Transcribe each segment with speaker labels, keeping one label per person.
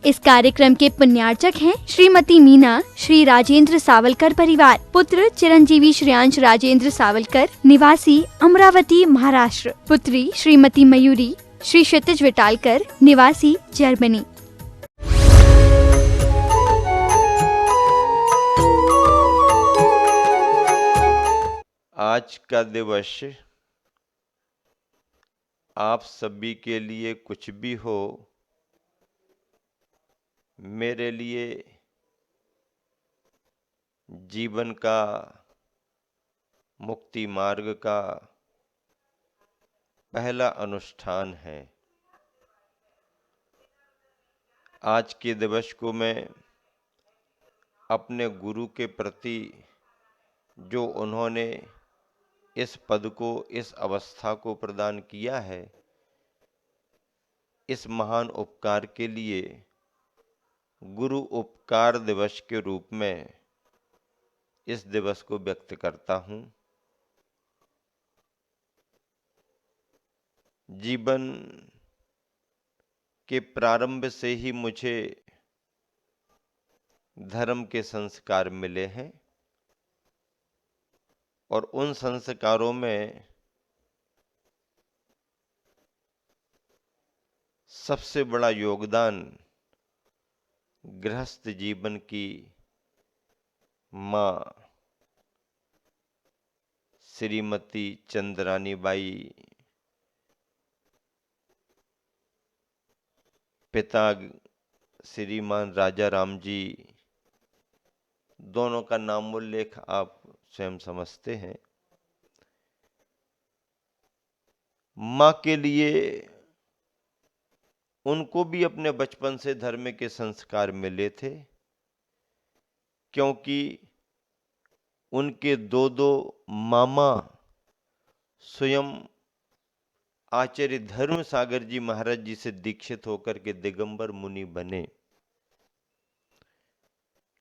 Speaker 1: इस कार्यक्रम के पुण्यार्चक हैं श्रीमती मीना, श्री राजेंद्र सावलकर परिवार, पुत्र चिरंजीवी श्रेयांश राजेंद्र सावलकर, निवासी अमरावती महाराष्ट्र, पुत्री श्रीमती मयूरी, श्री क्षितिज विटालकर, निवासी जर्मनी।
Speaker 2: आज का दिवस आप सभी के लिए कुछ भी हो, मेरे लिए जीवन का, मुक्ति मार्ग का पहला अनुष्ठान है। आज के दिवस को मैं अपने गुरु के प्रति, जो उन्होंने इस पद को, इस अवस्था को प्रदान किया है, इस महान उपकार के लिए गुरु उपकार दिवस के रूप में इस दिवस को व्यक्त करता हूँ। जीवन के प्रारंभ से ही मुझे धर्म के संस्कार मिले हैं और उन संस्कारों में सबसे बड़ा योगदान गृहस्थ जीवन की माँ श्रीमती चंद्रानी बाई, पिता श्रीमान राजा राम जी, दोनों का नाम उल्लेख आप स्वयं समझते हैं। माँ के लिए उनको भी अपने बचपन से धर्म के संस्कार मिले थे, क्योंकि उनके दो मामा स्वयं आचार्य धर्म सागर जी महाराज जी से दीक्षित होकर के दिगंबर मुनि बने।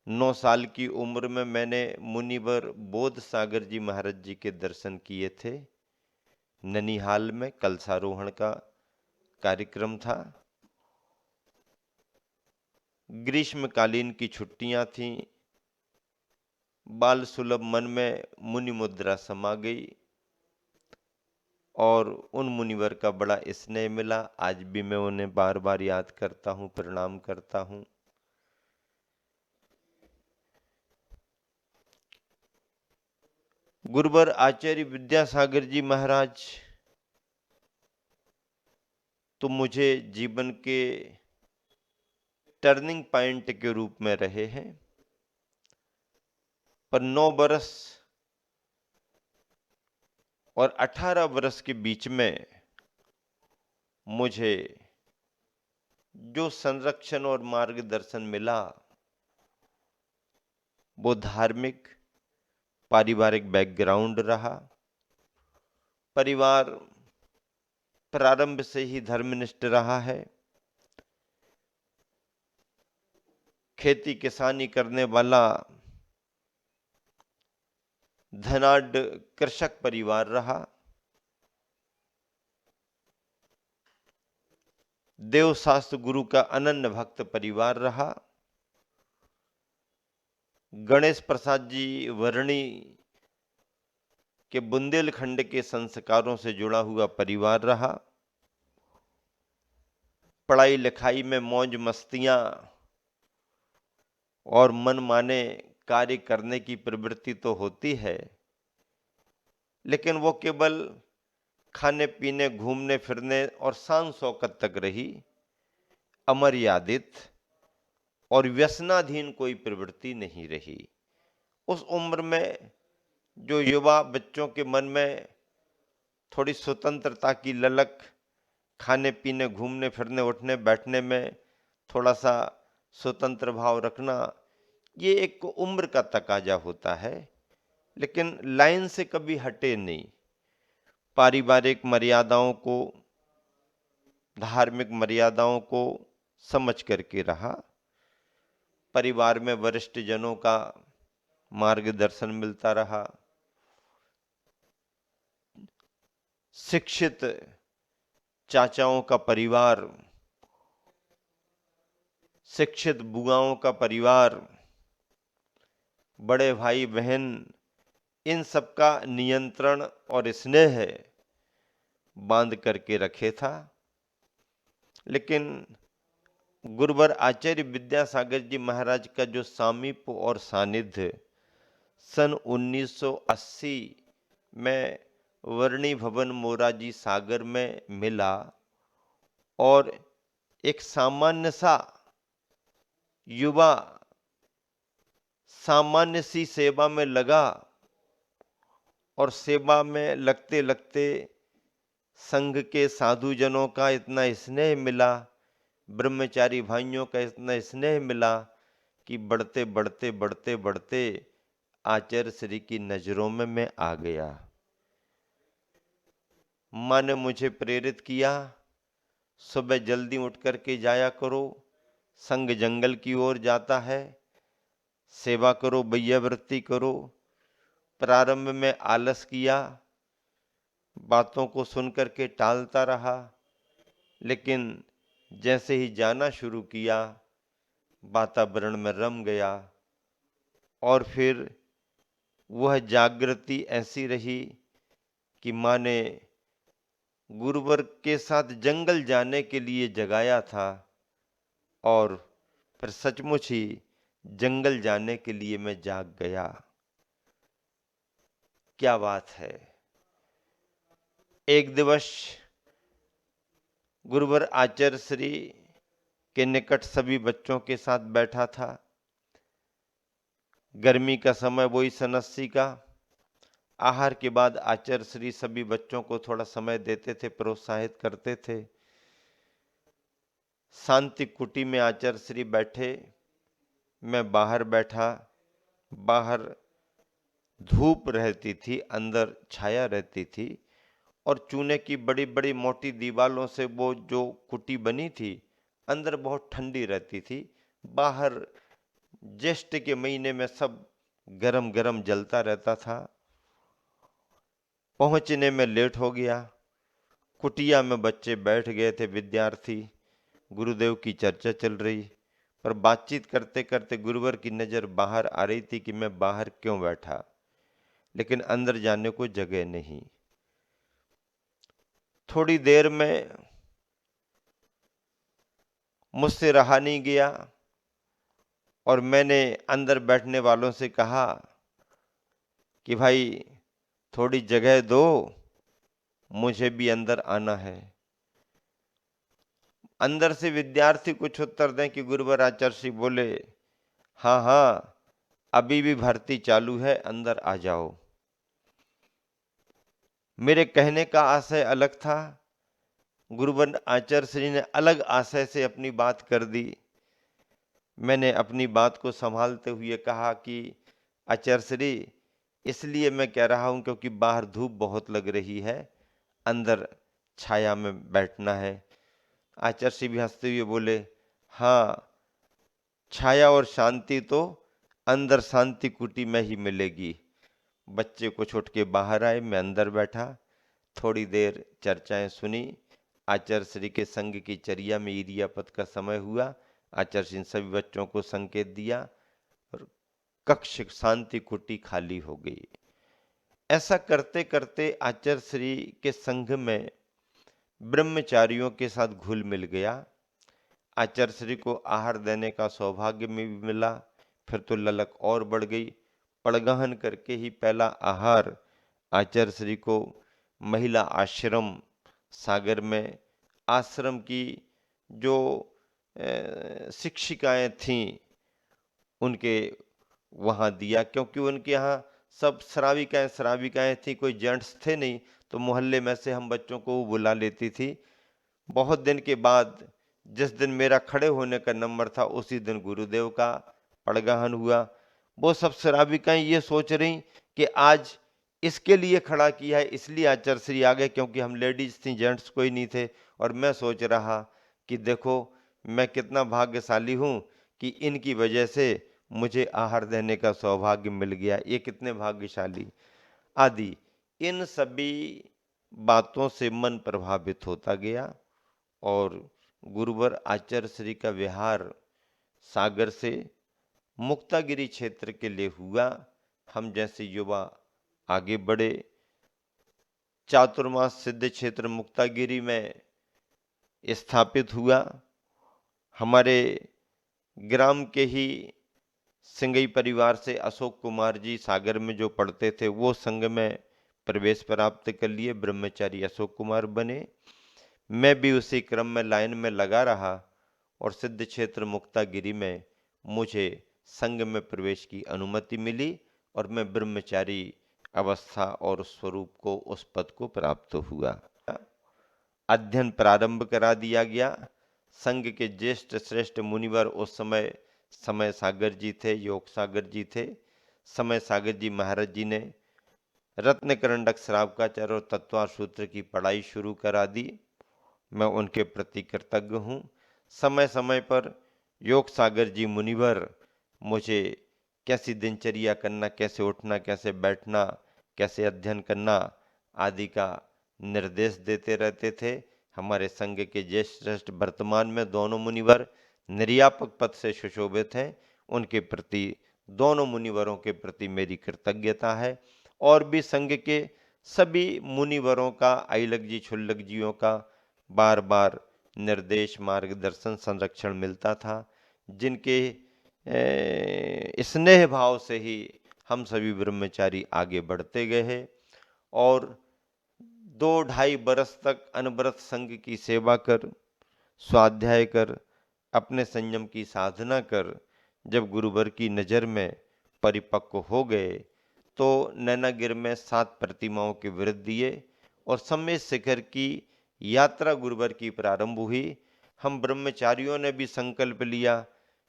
Speaker 2: 9 साल की उम्र में मैंने मुनिवर बोध सागर जी महाराज जी के दर्शन किए थे। ननिहाल में कलशारोहण का कार्यक्रम था। ग्रीष्मकालीन की छुट्टियां थीं। बाल सुलभ मन में मुनि मुद्रा समा गई और उन मुनिवर का बड़ा स्नेह मिला। आज भी मैं उन्हें बार बार याद करता हूँ, प्रणाम करता हूँ। गुरुवर आचार्य विद्यासागर जी महाराज तो मुझे जीवन के टर्निंग पॉइंट के रूप में रहे हैं, पर 9 वर्ष और 18 वर्ष के बीच में मुझे जो संरक्षण और मार्गदर्शन मिला वो धार्मिक पारिवारिक बैकग्राउंड रहा। परिवार प्रारंभ से ही धर्मनिष्ठ रहा है। खेती किसानी करने वाला धनाढ्य कृषक परिवार रहा। देवशास्त्र गुरु का अनन्य भक्त परिवार रहा। गणेश प्रसाद जी वर्णी के बुंदेलखंड के संस्कारों से जुड़ा हुआ परिवार रहा। पढ़ाई लिखाई में मौज मस्तियां और मनमाने कार्य करने की प्रवृत्ति तो होती है, लेकिन वो केवल खाने पीने, घूमने फिरने और शान शौकत तक रही। अमर्यादित और व्यसनाधीन कोई प्रवृत्ति नहीं रही। उस उम्र में जो युवा बच्चों के मन में थोड़ी स्वतंत्रता की ललक, खाने पीने, घूमने फिरने, उठने बैठने में थोड़ा सा स्वतंत्र भाव रखना, ये एक उम्र का तकाजा होता है, लेकिन लाइन से कभी हटे नहीं। पारिवारिक मर्यादाओं को, धार्मिक मर्यादाओं को समझ करके रहा। परिवार में वरिष्ठ जनों का मार्गदर्शन मिलता रहा। शिक्षित चाचाओं का परिवार शिक्षित बुआओं का परिवार, बड़े भाई बहन, इन सब का नियंत्रण और स्नेह बांध करके रखे था। लेकिन गुरुवर आचार्य विद्यासागर जी महाराज का जो सामीप्य और सानिध्य सन 1980 में वर्णी भवन मोराजी सागर में मिला और एक सामान्य सा युवा सामान्य सी सेवा में लगा और सेवा में लगते लगते संघ के साधुजनों का इतना स्नेह मिला, ब्रह्मचारी भाइयों का इतना स्नेह मिला कि बढ़ते बढ़ते बढ़ते बढ़ते आचार्य श्री की नजरों में मैं आ गया। माँ ने मुझे प्रेरित किया, सुबह जल्दी उठ करके जाया करो, संघ जंगल की ओर जाता है, सेवा करो, बैयावृत्ति करो। प्रारंभ में आलस किया, बातों को सुन करके टालता रहा, लेकिन जैसे ही जाना शुरू किया वातावरण में रम गया और फिर वह जागृति ऐसी रही कि माँ ने गुरुवर के साथ जंगल जाने के लिए जगाया था और फिर सचमुच ही जंगल जाने के लिए मैं जाग गया। क्या बात है। एक दिवस गुरुवर आचार्य श्री के निकट सभी बच्चों के साथ बैठा था। गर्मी का समय, वही सन 80 का। आहार के बाद आचार्य श्री सभी बच्चों को थोड़ा समय देते थे, प्रोत्साहित करते थे। शांति कुटी में आचार्य श्री बैठे, मैं बाहर बैठा। बाहर धूप रहती थी, अंदर छाया रहती थी और चूने की बड़ी बड़ी मोटी दीवालों से वो जो कुटी बनी थी, अंदर बहुत ठंडी रहती थी। बाहर ज्येष्ठ के महीने में सब गरम गरम जलता रहता था। पहुंचने में लेट हो गया। कुटिया में बच्चे बैठ गए थे, विद्यार्थी। गुरुदेव की चर्चा चल रही, पर बातचीत करते करते गुरुवर की नजर बाहर आ रही थी कि मैं बाहर क्यों बैठा, लेकिन अंदर जाने को जगह नहीं। थोड़ी देर में मुझसे रहा नहीं गया और मैंने अंदर बैठने वालों से कहा कि भाई थोड़ी जगह दो, मुझे भी अंदर आना है। अंदर से विद्यार्थी कुछ उत्तर दें कि गुरुवर आचार्य श्री बोले, हाँ हाँ अभी भी भर्ती चालू है, अंदर आ जाओ। मेरे कहने का आशय अलग था, गुरुवर आचार्य श्री ने अलग आशय से अपनी बात कर दी। मैंने अपनी बात को संभालते हुए कहा कि आचार्य श्री, इसलिए मैं कह रहा हूं क्योंकि बाहर धूप बहुत लग रही है, अंदर छाया में बैठना है। आचार्य श्री भी हंसते हुए बोले, हाँ छाया और शांति तो अंदर शांति कुटी में ही मिलेगी। बच्चे कुछ उठ के बाहर आए, मैं अंदर बैठा। थोड़ी देर चर्चाएं सुनी। आचार्य श्री के संघ की चर्या में इरियापत का समय हुआ। आचार्य श्री ने सभी बच्चों को संकेत दिया और कक्ष शांति कुटी खाली हो गई। ऐसा करते करते आचार्य श्री के संघ में ब्रह्मचारियों के साथ घुल मिल गया। आचार्य श्री को आहार देने का सौभाग्य में भी मिला। फिर तो ललक और बढ़ गई। पड़गहन करके ही पहला आहार आचार्य श्री को महिला आश्रम सागर में, आश्रम की जो शिक्षिकाएं थीं उनके वहाँ दिया, क्योंकि उनके यहाँ सब श्राविकाएं थी, कोई जेंट्स थे नहीं, तो मोहल्ले में से हम बच्चों को वो बुला लेती थी। बहुत दिन के बाद जिस दिन मेरा खड़े होने का नंबर था, उसी दिन गुरुदेव का पड़गहन हुआ। वो सब श्राविकाएं ये सोच रही कि आज इसके लिए खड़ा किया है, इसलिए आचार्य श्री आ गए, क्योंकि हम लेडीज थी, जेंट्स कोई नहीं थे। और मैं सोच रहा कि देखो मैं कितना भाग्यशाली हूँ कि इनकी वजह से मुझे आहार देने का सौभाग्य मिल गया, ये कितने भाग्यशाली आदि। इन सभी बातों से मन प्रभावित होता गया और गुरुवर आचार्य श्री का व्यवहार सागर से मुक्तागिरी क्षेत्र के लिए हुआ। हम जैसे युवा आगे बढ़े। चातुर्मास सिद्ध क्षेत्र मुक्तागिरी में स्थापित हुआ। हमारे ग्राम के ही सिंगई परिवार से अशोक कुमार जी सागर में जो पढ़ते थे, वो संघ में प्रवेश प्राप्त कर लिए, ब्रह्मचारी अशोक कुमार बने। मैं भी उसी क्रम में लाइन में लगा रहा और सिद्ध क्षेत्र मुक्तागिरी में मुझे संघ में प्रवेश की अनुमति मिली और मैं ब्रह्मचारी अवस्था और स्वरूप को, उस पद को प्राप्त हुआ। अध्ययन प्रारंभ करा दिया गया। संघ के ज्येष्ठ श्रेष्ठ मुनिवर उस समय सागर जी थे, योग सागर जी थे। समय सागर जी महाराज जी ने रत्नकरंडक श्रावकाचार्य और तत्वार सूत्र की पढ़ाई शुरू करा दी। मैं उनके प्रति कृतज्ञ हूँ। समय समय पर योग सागर जी मुनिवर मुझे कैसी दिनचर्या करना, कैसे उठना, कैसे बैठना, कैसे अध्ययन करना आदि का निर्देश देते रहते थे। हमारे संघ के ज्येष्ठ श्रेष्ठ वर्तमान में दोनों मुनिवर निर्यापक पद से सुशोभित हैं। उनके प्रति, दोनों मुनिवरों के प्रति मेरी कृतज्ञता है। और भी संघ के सभी मुनिवरों का, आइलक जी छुल्लक जियों का बार बार निर्देश, मार्गदर्शन, संरक्षण मिलता था, जिनके स्नेह भाव से ही हम सभी ब्रह्मचारी आगे बढ़ते गए हैं। और 2-2.5 बरस तक अनवरत संघ की सेवा कर, स्वाध्याय कर, अपने संयम की साधना कर, जब गुरुवर की नज़र में परिपक्व हो गए तो नैनागिर में 7 प्रतिमाओं के व्रत दिए और सम्मेद शिखर की यात्रा गुरुवर की प्रारंभ हुई। हम ब्रह्मचारियों ने भी संकल्प लिया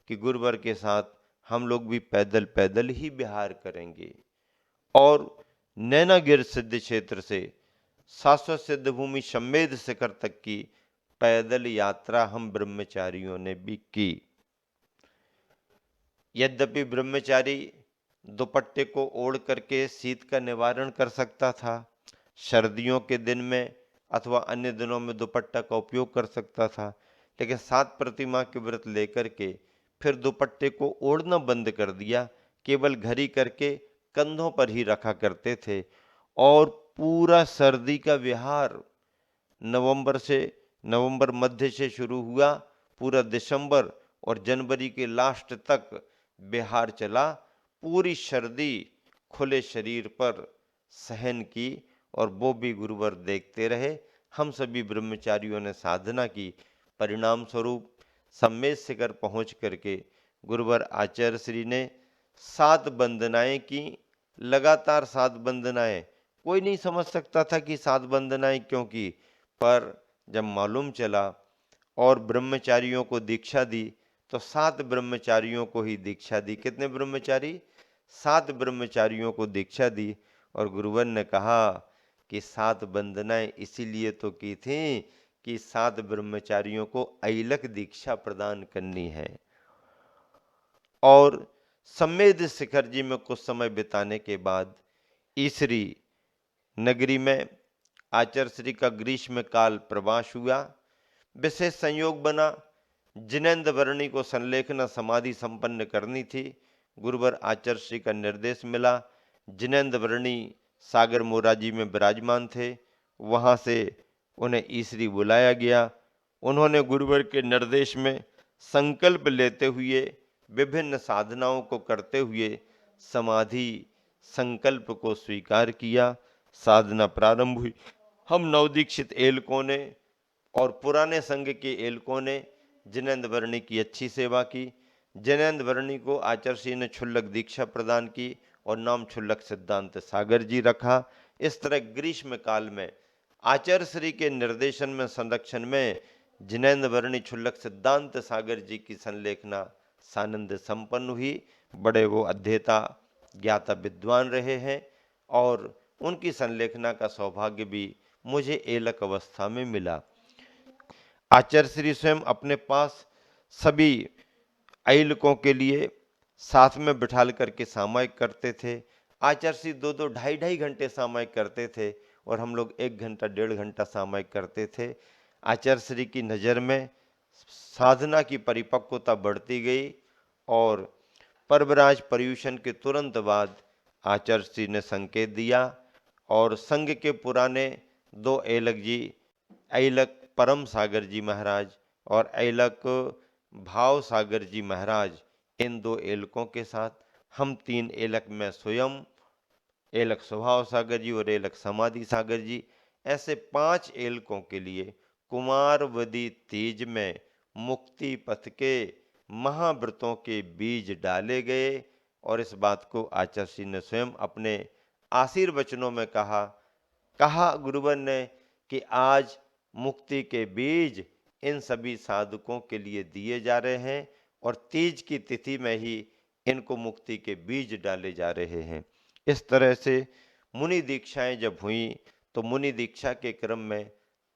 Speaker 2: कि गुरुवर के साथ हम लोग भी पैदल पैदल ही विहार करेंगे। और नैनागिर सिद्ध क्षेत्र से शाश्वत सिद्ध भूमि सम्मेद शिखर तक की पैदल यात्रा हम ब्रह्मचारियों ने भी की। यद्यपि ब्रह्मचारी दुपट्टे को ओढ़ करके शीत का निवारण कर सकता था, सर्दियों के दिन में अथवा अन्य दिनों में दुपट्टा का उपयोग कर सकता था, लेकिन 7 प्रतिमा के व्रत लेकर के फिर दुपट्टे को ओढ़ना बंद कर दिया। केवल घड़ी करके कंधों पर ही रखा करते थे। और पूरा सर्दी का विहार नवंबर मध्य से शुरू हुआ, पूरा दिसंबर और जनवरी के लास्ट तक बिहार चला। पूरी सर्दी खुले शरीर पर सहन की और वो भी गुरुवर देखते रहे। हम सभी ब्रह्मचारियों ने साधना की। परिणाम स्वरूप सम्मेद शिखर पहुँच करके गुरुवर आचार्य श्री ने 7 वंदनाएं की, लगातार 7 वंदनाएं। कोई नहीं समझ सकता था कि 7 वंदनाएं क्यों की, पर जब मालूम चला और ब्रह्मचारियों को दीक्षा दी तो 7 ब्रह्मचारियों को ही दीक्षा दी। कितने ब्रह्मचारी? 7 ब्रह्मचारियों को दीक्षा दी। और गुरुवर ने कहा कि 7 वंदनाएं इसीलिए तो की थी कि 7 ब्रह्मचारियों को ऐलक दीक्षा प्रदान करनी है। और सम्मेद शिखर जी में कुछ समय बिताने के बाद ईसरी नगरी में आचार्य श्री का ग्रीष्म काल प्रवास हुआ। विशेष संयोग बना, जिनेन्द्र वर्णी को संलेखना समाधि संपन्न करनी थी। गुरुवर आचार्य श्री का निर्देश मिला। जिनेन्द्र वर्णी सागर मोराजी में विराजमान थे, वहाँ से उन्हें ईसरी बुलाया गया। उन्होंने गुरुवर के निर्देश में संकल्प लेते हुए, विभिन्न साधनाओं को करते हुए समाधि संकल्प को स्वीकार किया। साधना प्रारंभ हुई। हम नवदीक्षित एलकों ने और पुराने संघ के एलकों ने जिनेन्द्र वर्णी की अच्छी सेवा की। जिनेन्द्र वर्णी को आचार्य श्री ने क्षुल्लक दीक्षा प्रदान की और नाम क्षुल्लक सिद्धांत सागर जी रखा। इस तरह ग्रीष्म काल में आचार्य श्री के निर्देशन में, संरक्षण में जिनेन्द्र वर्णी क्षुल्लक सिद्धांत सागर जी की संलेखना सानंद संपन्न हुई। बड़े वो अध्येता ज्ञाता विद्वान रहे हैं और उनकी संलेखना का सौभाग्य भी मुझे एलक अवस्था में मिला। आचार्य श्री स्वयं अपने पास सभी ऐलकों के लिए साथ में बिठाल करके सामायिक करते थे। आचार्य श्री 2-2, 2.5 घंटे सामायिक करते थे और हम लोग 1 घंटा 1.5 घंटा सामायिक करते थे। आचार्य श्री की नज़र में साधना की परिपक्वता बढ़ती गई और पर्वराज पर्यूषण के तुरंत बाद आचार्य श्री ने संकेत दिया और संघ के पुराने दो ऐलक जी, ऐलक परम सागर जी महाराज और ऐलक भाव सागर जी महाराज, इन दो ऐलकों के साथ हम 3 ऐलक में स्वयं, ऐलक स्वभाव सागर जी और ऐलक समाधि सागर जी, ऐसे 5 ऐलकों के लिए कुमारवदी तीज में मुक्ति पथ के महाव्रतों के बीज डाले गए। और इस बात को आचार्य श्री ने स्वयं अपने आशीर्वचनों में कहा गुरुवर ने कि आज मुक्ति के बीज इन सभी साधकों के लिए दिए जा रहे हैं और तीज की तिथि में ही इनको मुक्ति के बीज डाले जा रहे हैं। इस तरह से मुनि दीक्षाएं जब हुई तो मुनि दीक्षा के क्रम में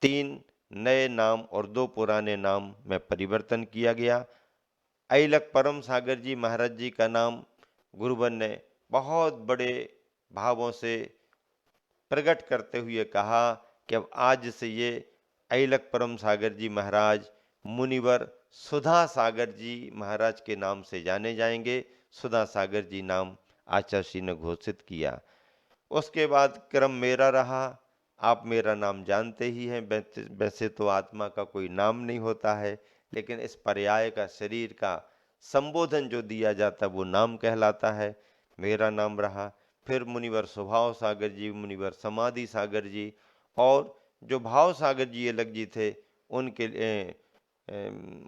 Speaker 2: 3 नए नाम और 2 पुराने नाम में परिवर्तन किया गया। ऐलक परम सागर जी महाराज जी का नाम गुरुवर ने बहुत बड़े भावों से प्रकट करते हुए कहा कि अब आज से ये ऐलक परम सागर जी महाराज मुनिवर सुधा सागर जी महाराज के नाम से जाने जाएंगे। सुधा सागर जी नाम आचार्य श्री ने घोषित किया। उसके बाद क्रम मेरा रहा। आप मेरा नाम जानते ही हैं। वैसे तो आत्मा का कोई नाम नहीं होता है, लेकिन इस पर्याय का, शरीर का संबोधन जो दिया जाता है वो नाम कहलाता है। मेरा नाम रहा। फिर मुनिवर स्वभाव सागर जी, मुनिवर समाधि सागर जी, और जो भाव सागर जी ऐलक जी थे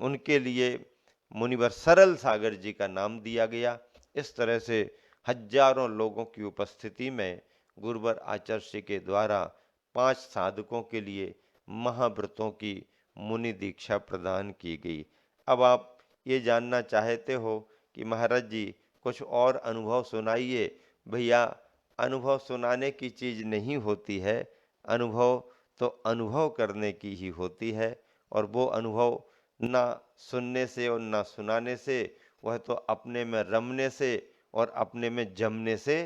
Speaker 2: उनके लिए मुनिवर सरल सागर जी का नाम दिया गया। इस तरह से हजारों लोगों की उपस्थिति में गुरुवर आचार्य श्री के द्वारा 5 साधकों के लिए महाव्रतों की मुनि दीक्षा प्रदान की गई। अब आप ये जानना चाहते हो कि महाराज जी कुछ और अनुभव सुनाइए। भैया, अनुभव सुनाने की चीज़ नहीं होती है, अनुभव तो अनुभव करने की ही होती है। और वो अनुभव ना सुनने से और ना सुनाने से, वह तो अपने में रमने से और अपने में जमने से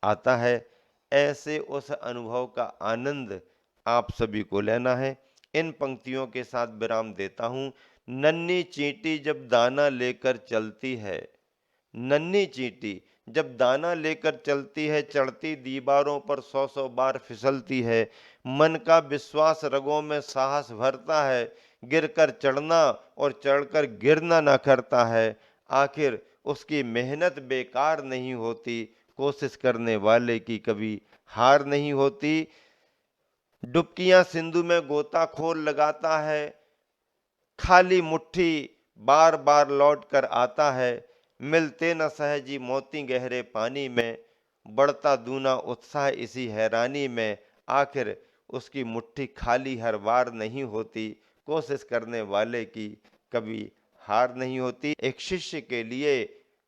Speaker 2: आता है। ऐसे उस अनुभव का आनंद आप सभी को लेना है। इन पंक्तियों के साथ विराम देता हूँ। नन्ही चींटी जब दाना लेकर चलती है, नन्ही चींटी जब दाना लेकर चलती है, चढ़ती दीवारों पर 100-100 बार फिसलती है। मन का विश्वास रगों में साहस भरता है, गिरकर चढ़ना और चढ़कर गिरना न करता है। आखिर उसकी मेहनत बेकार नहीं होती, कोशिश करने वाले की कभी हार नहीं होती। डुबकियां सिंधु में गोताखोर लगाता है, खाली मुट्ठी बार बार लौट कर आता है। मिलते न सहजी मोती गहरे पानी में, बढ़ता दूना उत्साह इसी हैरानी में। आखिर उसकी मुट्ठी खाली हर बार नहीं होती, कोशिश करने वाले की कभी हार नहीं होती। एक शिष्य के लिए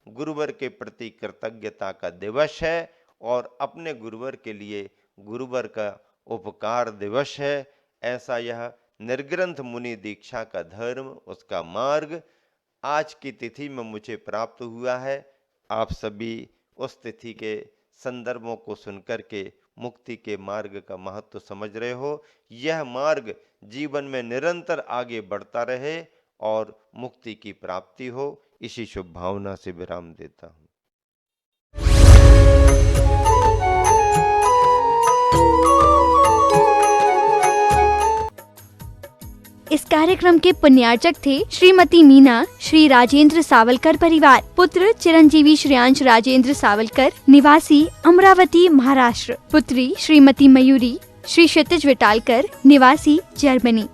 Speaker 2: गुरुवर के प्रति कृतज्ञता का दिवस है और अपने गुरुवर के लिए गुरुवर का उपकार दिवस है। ऐसा यह निर्ग्रंथ मुनि दीक्षा का धर्म, उसका मार्ग आज की तिथि में मुझे प्राप्त हुआ है। आप सभी उस तिथि के संदर्भों को सुनकर के मुक्ति के मार्ग का महत्व समझ रहे हो। यह मार्ग जीवन में निरंतर आगे बढ़ता रहे और मुक्ति की प्राप्ति हो, इसी शुभ भावना से विराम देता हूँ।
Speaker 1: इस कार्यक्रम के पुण्यार्चक थे श्रीमती मीना, श्री राजेंद्र सावलकर परिवार, पुत्र चिरंजीवी श्रेयांश राजेंद्र सावलकर, निवासी अमरावती महाराष्ट्र, पुत्री श्रीमती मयूरी, श्री क्षितिज विटालकर, निवासी जर्मनी।